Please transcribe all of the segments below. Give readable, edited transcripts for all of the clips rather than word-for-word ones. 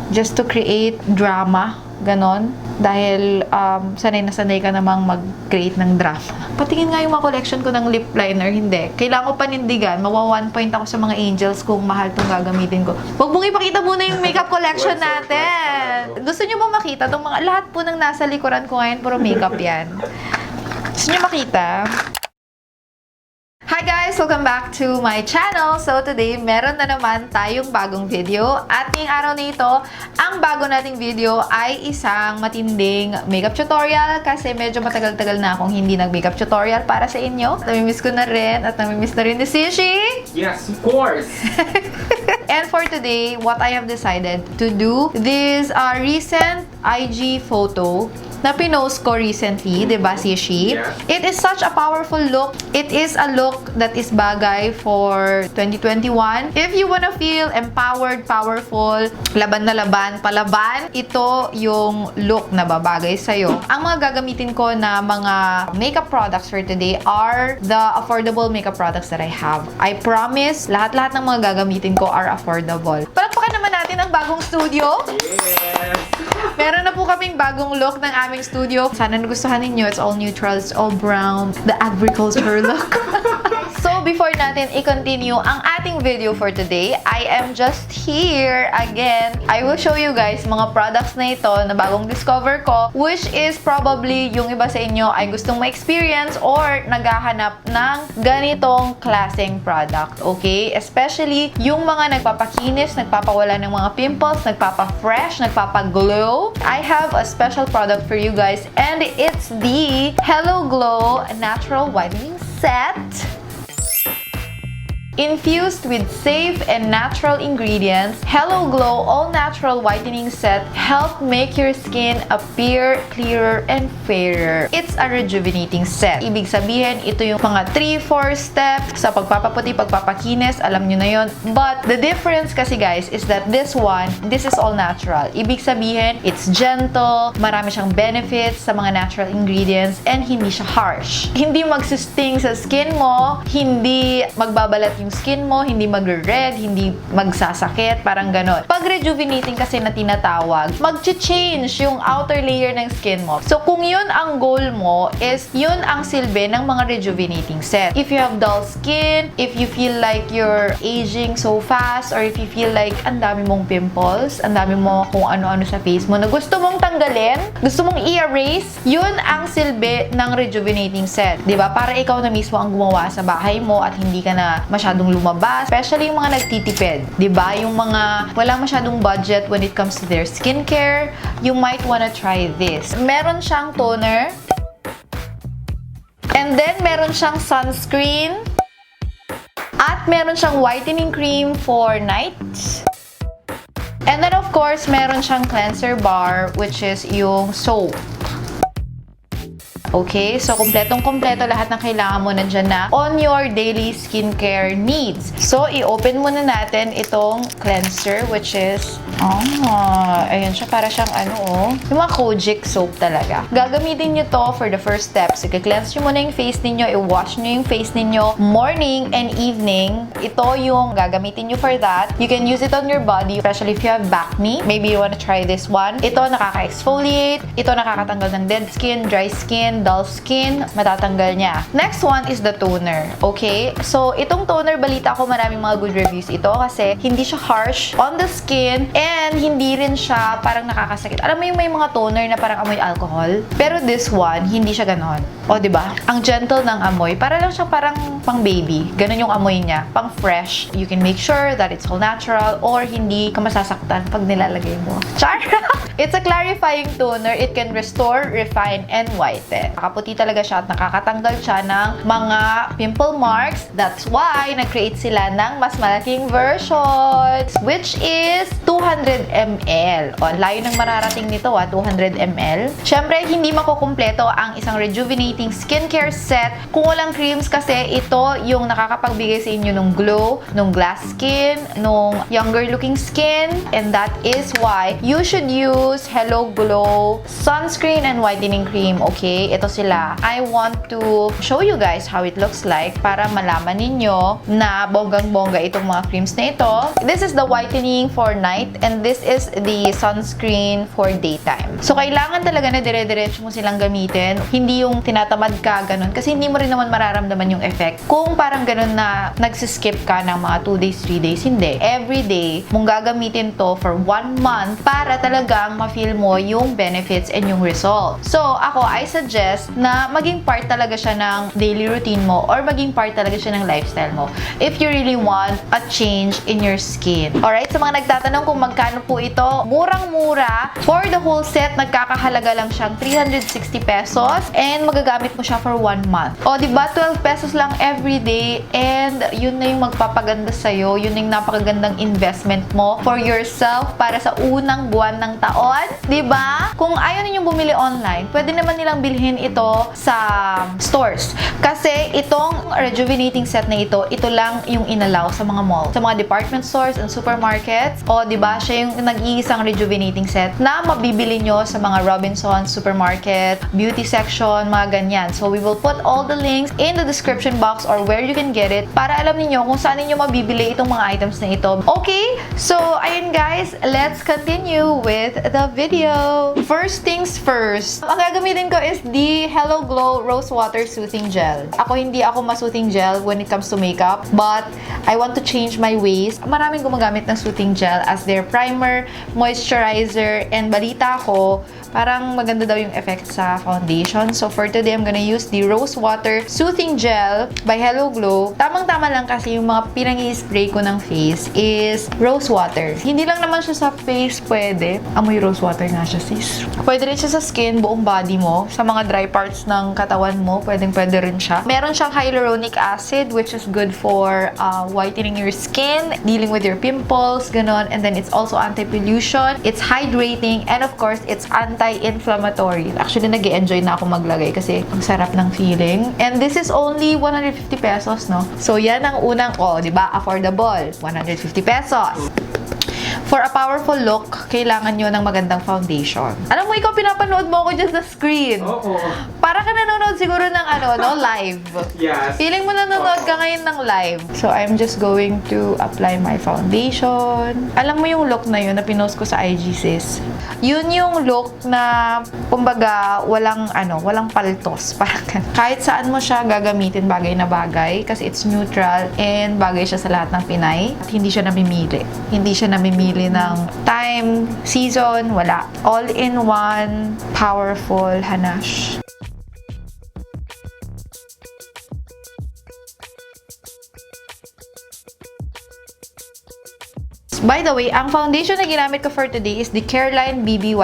just to create drama. Ganon. Dahil sanay na sanay ka namang mag-create ng drama. Patingin nga yung mga collection ko ng lip liner. Hindi. Kailangan ko panindigan. Mawa 1 point ako sa mga angels kung mahal itong gagamitin ko. Huwag mong ipakita muna yung makeup collection natin. Gusto nyo ba makita? Itong mga, lahat po ng nasa likuran ko ngayon, puro makeup yan. Gusto nyo makita? Hi guys! Welcome back to my channel. So today, meron na naman tayong bagong video. At ngayong araw na ito, ang bago nating video ay isang matinding makeup tutorial kasi medyo matagal-tagal na akong hindi nag-makeup tutorial para sa inyo. Namimiss ko na rin at namimiss na rin ni Sishi. Yes, of course! And for today, what I have decided to do, this recent IG photo na pinost ko recently, diba, Sishi? Yeah. It is such a powerful look. It is a look that is bagay for 2021. If you wanna feel empowered, powerful, laban na laban, palaban, ito yung look na babagay sa'yo. Ang mga gagamitin ko na mga makeup products for today are the affordable makeup products that I have. I promise, lahat-lahat ng mga gagamitin ko are affordable. Palakpakan naman natin ang bagong studio. Yes! Meron na po kaming bagong look ng aming studio. Sana nagustuhan ninyo. It's all neutral. It's all brown. The agriculture look. So, before natin i-continue ang ating video for today, I am just here again. I will show you guys mga products na ito na bagong discover ko, which is probably yung iba sa inyo ay gustong ma-experience or naghahanap ng ganitong klaseng product. Okay? Especially yung mga nagpapakinis, nagpapawala ng mga pimples, nagpapa-fresh, nagpapa-glow. I have a special product for you guys and it's the Hello Glow Natural Whitening Set. Infused with safe and natural ingredients, Hello Glow All-Natural Whitening Set help make your skin appear clearer and fairer. It's a rejuvenating set. Ibig sabihin, ito yung mga 3-4 steps sa pagpapaputi, pagpapakinis, alam nyo na yun. But the difference kasi guys is that this is all natural. Ibig sabihin, it's gentle, marami siyang benefits sa mga natural ingredients, and hindi siya harsh. Hindi magsisting sa skin mo, hindi magbabalat yung skin mo, hindi magre-red, hindi magsasakit, parang ganon. Pag rejuvenating kasi na tinatawag, mag-change yung outer layer ng skin mo. So, kung yun ang goal mo, is yun ang silbi ng mga rejuvenating set. If you have dull skin, if you feel like you're aging so fast, or if you feel like ang dami mong pimples, ang dami mo kung ano-ano sa face mo na gusto mong tanggalin, gusto mong i-erase, yun ang silbi ng rejuvenating set. Diba? Para ikaw na mismo ang gumawa sa bahay mo at hindi ka na masyadong lumabas. Especially yung mga nagtitipid. Diba? Yung mga wala masyadong budget when it comes to their skincare, you might wanna try this. Meron siyang toner. And then, meron siyang sunscreen. At meron siyang whitening cream for night. And then, of course, meron siyang cleanser bar, which is yung soap. Okay? So, kompletong-kompleto lahat ng kailangan mo nandyan na on your daily skincare needs. So, i-open muna natin itong cleanser, which is, ayan siya, para siyang yung mga Kojic soap talaga. Gagamitin nyo to for the first steps. I-cleanse nyo muna yung face ninyo, i-wash nyo yung face ninyo morning and evening. Ito yung gagamitin nyo for that. You can use it on your body, especially if you have acne. Maybe you wanna try this one. Ito nakaka-exfoliate. Ito nakakatanggal ng dead skin, dry skin, dull skin, matatanggal niya. Next one is the toner. Okay? So, itong toner, balita ko maraming mga good reviews ito kasi hindi siya harsh on the skin and hindi rin siya parang nakakasakit. Alam mo yung may mga toner na parang amoy alcohol? Pero this one, hindi siya ganon. O, diba? Ang gentle ng amoy. Para lang siya parang pang baby. Ganon yung amoy niya. Pang fresh. You can make sure that it's all natural or hindi ka masasaktan pag nilalagay mo. Char! It's a clarifying toner. It can restore, refine, and whiten. Nakaputi talaga siya at nakakatanggal siya ng mga pimple marks. That's why nag-create sila ng mas malaking versions, which is 200 ml. O, layo ng mararating nito 200 ml. Siyempre, hindi makukumpleto ang isang rejuvenating skincare set kung walang creams kasi ito yung nakakapagbigay sa inyo ng glow, ng glass skin, ng younger looking skin, and that is why you should use Hello Glow Sunscreen and Whitening Cream. Okay? Ito sila. I want to show you guys how it looks like para malaman ninyo na bonggang-bongga itong mga creams na ito. This is the whitening for night And this is the sunscreen for daytime. So, kailangan talaga na dire-diretso mo silang gamitin. Hindi yung tinatamad ka, ganun. Kasi hindi mo rin naman mararamdaman yung effect. Kung parang ganun na nagsiskip ka ng mga 2 days, 3 days, hindi. Every day, mong gagamitin to for 1 month para talagang ma-feel mo yung benefits and yung result. So, ako, I suggest na maging part talaga siya ng daily routine mo or maging part talaga siya ng lifestyle mo if you really want a change in your skin. Alright? Sa mga nagtatanong kung magkano po ito, murang-mura. For the whole set, nagkakahalaga lang siyang 360 pesos and magagamit mo siya for 1 month. O, diba? 12 pesos lang every day and yun na yung magpapaganda sa'yo. Yun yung napakagandang investment mo for yourself para sa unang buwan ng taon. Diba? Kung ayaw ninyong bumili online, pwede naman nilang bilhin ito sa stores. Kasi itong rejuvenating set na ito lang yung inalaw sa mga mall, sa mga department stores and supermarkets. O, diba? Siya yung nag-iisang rejuvenating set na mabibili nyo sa mga Robinsons, supermarket, beauty section, mga ganyan. So, we will put all the links in the description box or where you can get it para alam niyo kung saan niyo mabibili itong mga items na ito. Okay? So, ayun guys, let's continue with the video. First things first, ang gagamitin ko is the Hello Glow Rosewater Soothing Gel. Hindi ako ma-soothing gel when it comes to makeup, but I want to change my ways. Maraming gumagamit ng soothing gel as their primer, moisturizer, and balita ko, parang maganda daw yung effect sa foundation. So, for today, I'm gonna use the Rosewater Soothing Gel by Hello Glow. Tamang-tama lang kasi yung mga pinang-i-spray ko ng face is rosewater. Hindi lang naman siya sa face pwede. Amoy rosewater nga siya, sis. Pwede rin siya sa skin, buong body mo. Sa mga dry parts ng katawan mo, pwede rin siya. Meron siyang hyaluronic acid, which is good for whitening your skin, dealing with your pimples, ganon. And then, it's also anti-pollution, it's hydrating, and of course, it's anti-inflammatory. Actually, nag-e-enjoy na ako maglagay kasi ang sarap ng feeling. And this is only 150 pesos, no? So, yan ang unang, diba? Affordable. 150 pesos. For a powerful look, kailangan nyo ng magandang foundation. Alam mo, ikaw pinapanood mo ako dyan sa screen. Oo. Para ka nanonood siguro ng live. Yes. Feeling mo nanonood ka ngayon ng live. So, I'm just going to apply my foundation. Alam mo yung look na yun na pinost ko sa IG, sis? Yun yung look na, kumbaga, walang paltos. Parang kahit saan mo siya gagamitin, bagay na bagay. Kasi it's neutral and bagay siya sa lahat ng Pinay. At hindi siya namimili. Hindi siya namimili ng time, season, wala. All-in-one, powerful hanash. By the way, ang foundation na ginamit ko for today is the Careline BB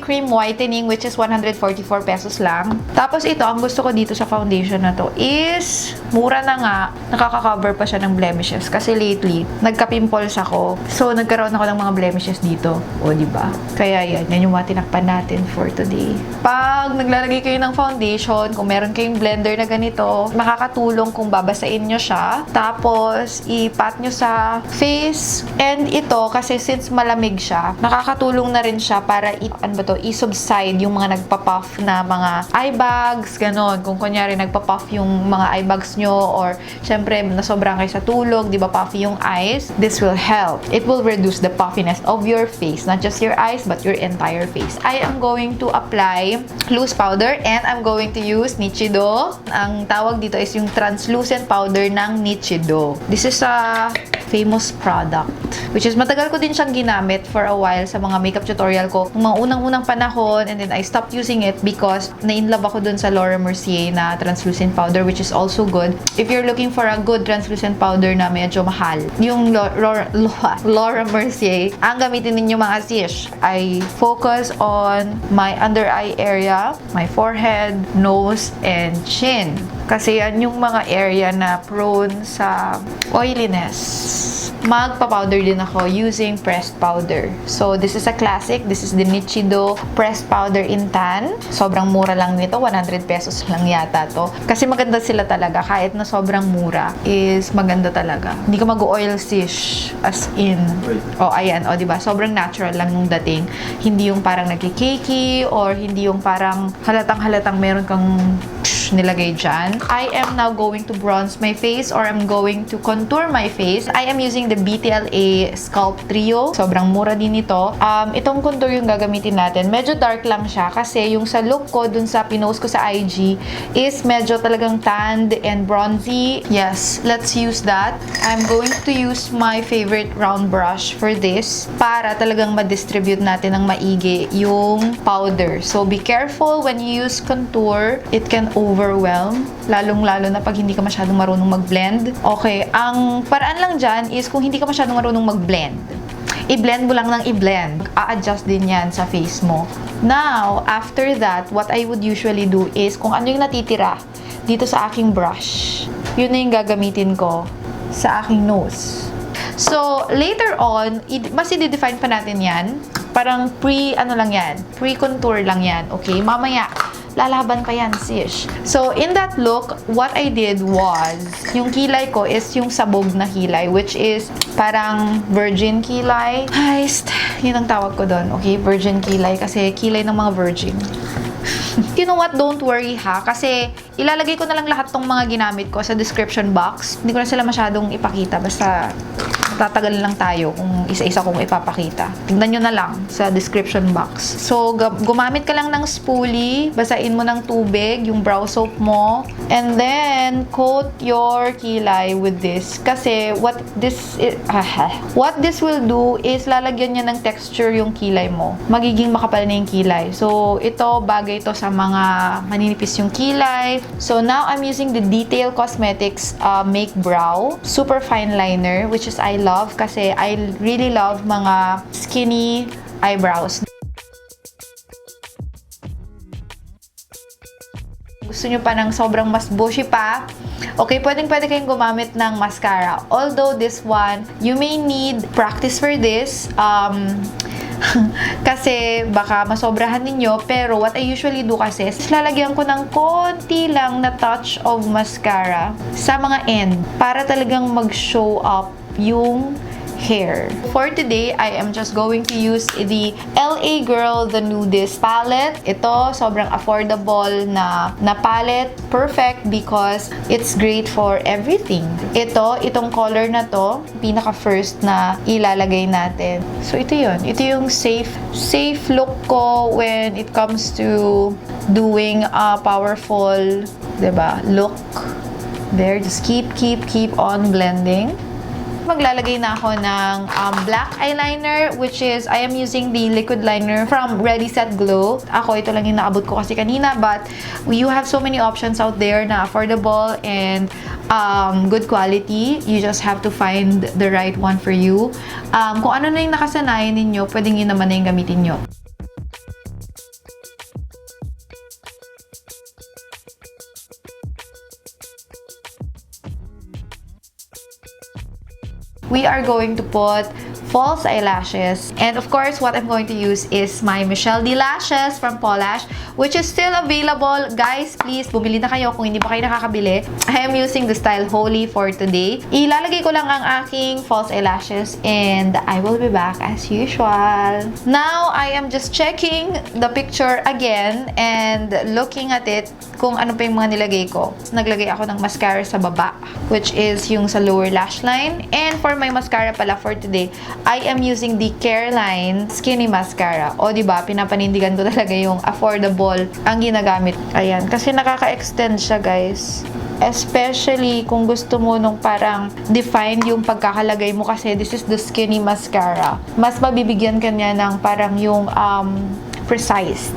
Cream Whitening, which is 144 pesos lang. Tapos ito, ang gusto ko dito sa foundation na to is mura na nga, nakaka-cover pa siya ng blemishes. Kasi lately, nagka-pimples ako. So, nagkaroon ako ng mga blemishes dito. O, diba? Kaya yan yung mga tinakpan natin for today. Pag naglalagay kayo ng foundation, kung meron kayong blender na ganito, makakatulong kung babasain nyo siya. Tapos, i-pat nyo sa face. And ito, kasi since malamig siya, nakakatulong na rin siya para i-subside yung mga nagpa-puff na mga eye bags, ganon. Kung kunyari nagpa-puff yung mga eye bags nyo or syempre nasobrang kayo sa tulog, di ba puffy yung eyes, this will help. It will reduce the puffiness of your face, not just your eyes but your entire face. I am going to apply loose powder and I'm going to use Nichido. Ang tawag dito is yung translucent powder ng Nichido. This is a famous product, which is matagal ko din siyang ginamit for a while sa mga makeup tutorial ko ng mga unang-unang panahon, and then I stopped using it because na-inlove ako dun sa Laura Mercier na translucent powder, which is also good. If you're looking for a good translucent powder na medyo mahal, yung Laura Mercier, ang gamitin ninyo mga sis. I focus on my under eye area, my forehead, nose, and chin. Kasi yan yung mga area na prone sa oiliness. Magpa-powder din ako using pressed powder. So, this is a classic. This is the Nichido pressed powder in tan. Sobrang mura lang nito. 100 pesos lang yata to. Kasi maganda sila talaga. Kahit na sobrang mura, is maganda talaga. Hindi ka mag-oil sish. As in. O, ayan. O, diba? Sobrang natural lang yung dating. Hindi yung parang nagkikiki or hindi yung parang halatang-halatang meron kang nilagay dyan. I am now going to bronze my face or I'm going to contour my face. I am using the BTLA Sculpt Trio. Sobrang mura din ito. Itong contour yung gagamitin natin. Medyo dark lang siya kasi yung sa look ko dun sa pinost ko sa IG is medyo talagang tanned and bronzy. Yes, let's use that. I'm going to use my favorite round brush for this para talagang ma-distribute natin ng maigi yung powder. So, be careful when you use contour. It can overwhelm. Lalong-lalo na pag hindi ka masyadong marunong mag-blend. Okay, ang paraan lang dyan is kung hindi ka masyadong marunong mag-blend, i-blend mo lang ng i-blend. A-adjust din yan sa face mo. Now, after that, what I would usually do is kung ano yung natitira dito sa aking brush, yun na yung gagamitin ko sa aking nose. So, later on, mas i-define pa natin yan. Parang pre-contour lang yan. Okay? Mamaya, lalaban pa yan, sis. So, in that look, what I did was, yung kilay ko is yung sabog na kilay, which is parang virgin kilay. Heist. Yun ang tawag ko doon. Okay? Virgin kilay. Kasi kilay ng mga virgin. You know what? Don't worry ha. Kasi ilalagay ko na lang lahat tong mga ginamit ko sa description box. Hindi ko na sila masyadong ipakita. Basta tatagal lang tayo kung isa-isa kong ipapakita. Tingnan nyo na lang sa description box. So, gumamit ka lang ng spoolie. Basain mo ng tubig yung brow soap mo. And then, coat your kilay with this. Kasi, what this will do is lalagyan niya ng texture yung kilay mo. Magiging makapal na yung kilay. So, ito, bagay ito sa mga maninipis yung kilay. So, now, I'm using the Detail Cosmetics Make Brow Super Fine Liner, which is I love kasi I really love mga skinny eyebrows. Gusto nyo pa ng sobrang mas bushy pa, okay, pwede kayong gumamit ng mascara. Although this one, you may need practice for this. Kasi baka masobrahan ninyo, pero what I usually do kasi is lalagyan ko ng konti lang na touch of mascara sa mga end para talagang mag-show up yung hair. For today, I am just going to use the LA Girl The Nudist palette. Ito, sobrang affordable na palette. Perfect because it's great for everything. Itong color na to, pinaka first na ilalagay natin. So, ito yun. Ito yung safe look ko when it comes to doing a powerful, diba, look. There, just keep on blending. Maglalagay na ako ng black eyeliner, which is, I am using the liquid liner from Ready Set Glow. Ako, ito lang yung naabot ko kasi kanina, but you have so many options out there na affordable and good quality. You just have to find the right one for you. Kung ano na yung nakasanayan ninyo, pwedeng yun naman na yung gamitin nyo. We are going to put false eyelashes. And of course, what I'm going to use is my Michelle D lashes from Paulash, which is still available. Guys, please, bumili na kayo kung hindi pa kayo nakakabili. I am using the style Holy for today. Ilalagay ko lang ang aking false eyelashes and I will be back as usual. Now, I am just checking the picture again and looking at it kung ano pa yung mga nilagay ko. Naglagay ako ng mascara sa baba, which is yung sa lower lash line. And for my mascara pala for today, I am using the Careline Skinny Mascara. O, diba, pinapanindigan ko talaga yung affordable ang ginagamit. Ayan, kasi nakaka-extend siya, guys. Especially kung gusto mo nung parang define yung pagkakalagay mo kasi this is the Skinny Mascara. Mas mabibigyan ka niya ng parang yung precise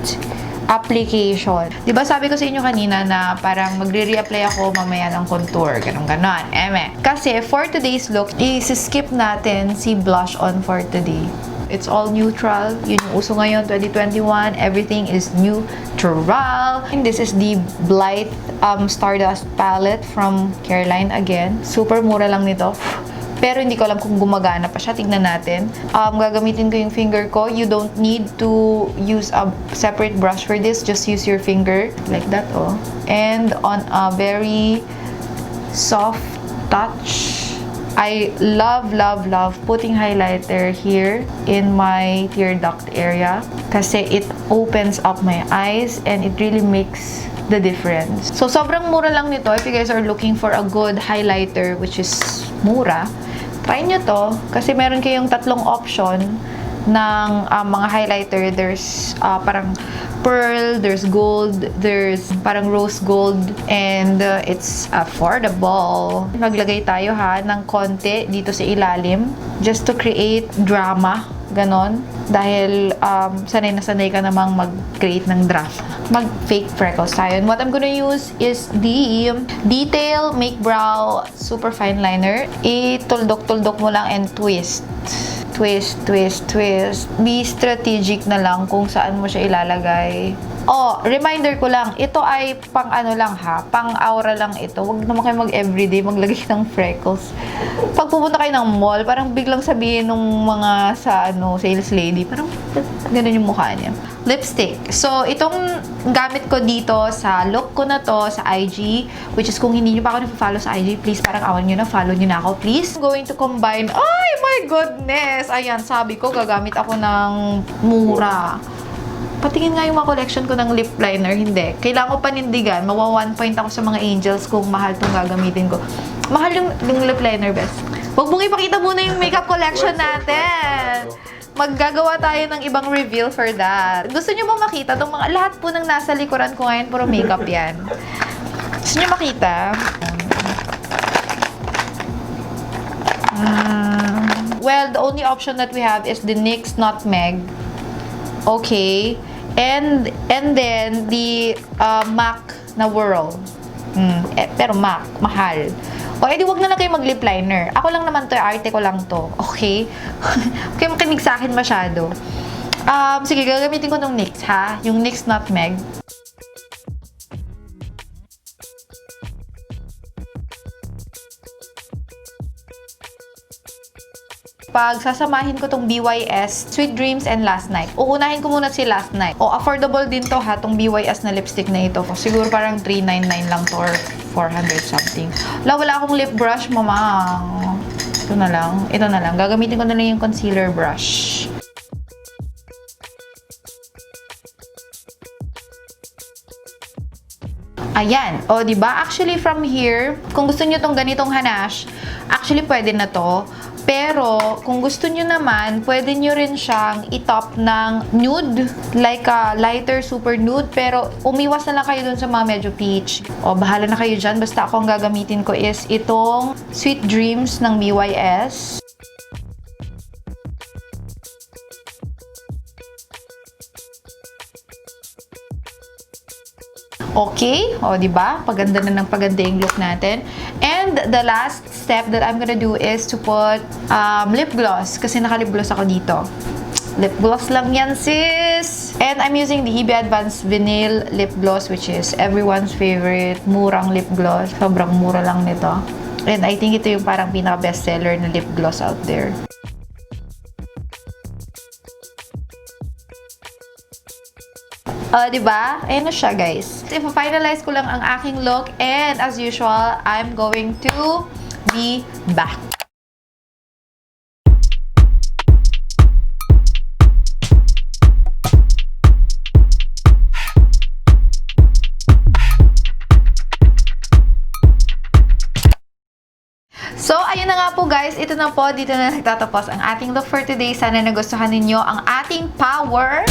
application. Diba sabi ko sa inyo kanina na parang magre-reapply ako mamaya ng contour, ganon. Kasi for today's look, i-skip natin si blush on for today. It's all neutral. Yun yung uso ngayon, 2021. Everything is neutral. And this is the Blight Stardust palette from Careline again. Super mura lang nito. Pero hindi ko alam kung gumagana pa siya. Tignan natin. Gagamitin ko yung finger ko. You don't need to use a separate brush for this. Just use your finger. Like that, oh. And on a very soft touch. I love putting highlighter here in my tear duct area. Kasi it opens up my eyes and it really makes the difference. So, sobrang mura lang nito. If you guys are looking for a good highlighter, which is mura, try nyo to. Kasi meron kayong tatlong option ng mga highlighter. There's parang pearl, there's gold, there's parang rose gold, and it's affordable. Maglagay tayo ng konti dito sa ilalim just to create drama, ganon. Dahil sanay na sanay ka namang mag-create ng drama. Mag-fake freckles tayo. And what I'm gonna use is the Detail Make Brow Super Fine Liner. Ituldok-tuldok mo lang and twist. Twist, twist, twist. Be strategic na lang kung saan mo siya ilalagay. Oh, reminder ko lang, ito ay pang ano lang ha, pang aura lang ito. Huwag naman kayo mag-everyday maglagay ng freckles. Pag pupunta kayo ng mall, parang biglang sabihin nung mga sa sales lady, parang ganun yung mukha niya. Lipstick. So, itong gamit ko dito sa look ko na to sa IG, which is kung hindi nyo pa ako na-follow sa IG, please, parang awan nyo na, follow nyo na ako, please. I'm going to combine, ay my goodness! Ayan, sabi ko, gagamit ako ng mura. Patingin nga yung mga collection ko ng lip liner, hindi. Kailangan ko panindigan, mawa 1 point ako sa mga angels kung mahal itong gagamitin ko. Mahal yung lip liner, best. Huwag mong ipakita muna yung makeup collection natin. Maggagawa tayo ng ibang reveal for that. Gusto nyo ba makita? Itong mga, lahat po ng nasa likuran ko ngayon, puro makeup yan. Gusto nyo makita? Well, the only option that we have is the NYX Nutmeg. Okay. And then, the MAC na Whirl. Pero MAC, mahal. O, edi wag na lang kayo mag-lip liner. Ako lang naman to, arte ko lang to. Okay? Okay, makinig sa akin masyado. Sige, gagamitin ko ng NYX, ha? Yung NYX Nutmeg. Pag sasamahin ko tong BYS, Sweet Dreams and Last Night. Uunahin ko muna si Last Night. O, affordable din to ha, tong BYS na lipstick na ito. Siguro parang $399 lang to or 400 something. Wala akong lip brush, mamang. Ito na lang. Gagamitin ko na lang yung concealer brush. Ayan. O, diba? Actually, from here, kung gusto nyo tong ganitong hanash, actually, pwede na to. Pero, kung gusto nyo naman, pwede nyo rin siyang i-top ng nude. Like a lighter, super nude. Pero, umiwas na lang kayo dun sa mga medyo peach. O, bahala na kayo dyan. Basta ako ang gagamitin ko is itong Sweet Dreams ng BYS. Okay? O, diba? Paganda na ng paganda yung look natin. And the last step that I'm gonna do is to put lip gloss. Kasi naka-lip gloss ako dito. Lip gloss lang yan, sis! And I'm using the IBA Advanced Vinyl Lipgloss, which is everyone's favorite murang lip gloss. Sobrang mura lang nito. And I think ito yung parang pinaka-bestseller na lip gloss out there. Diba? Ayan na siya, guys. Ipa-finalize ko lang ang aking look and as usual, I'm going to be back. So, ayun na nga po guys. Ito na po. Dito na nagtatapos ang ating look for today. Sana nagustuhan ninyo ang ating power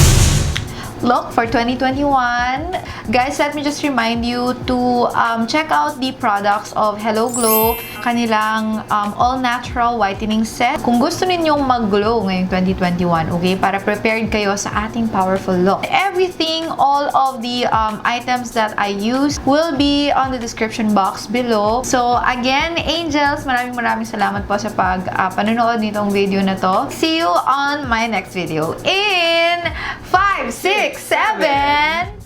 look for 2021. Guys, let me just remind you to check out the products of Hello Glow, kanilang all-natural whitening set. Kung gusto ninyong mag-glow ngayong 2021, okay? Para prepared kayo sa ating powerful look. Everything, all of the items that I use will be on the description box below. So, again, angels, maraming salamat po sa panonood nitong video na to. See you on my next video in 5, 6, 7...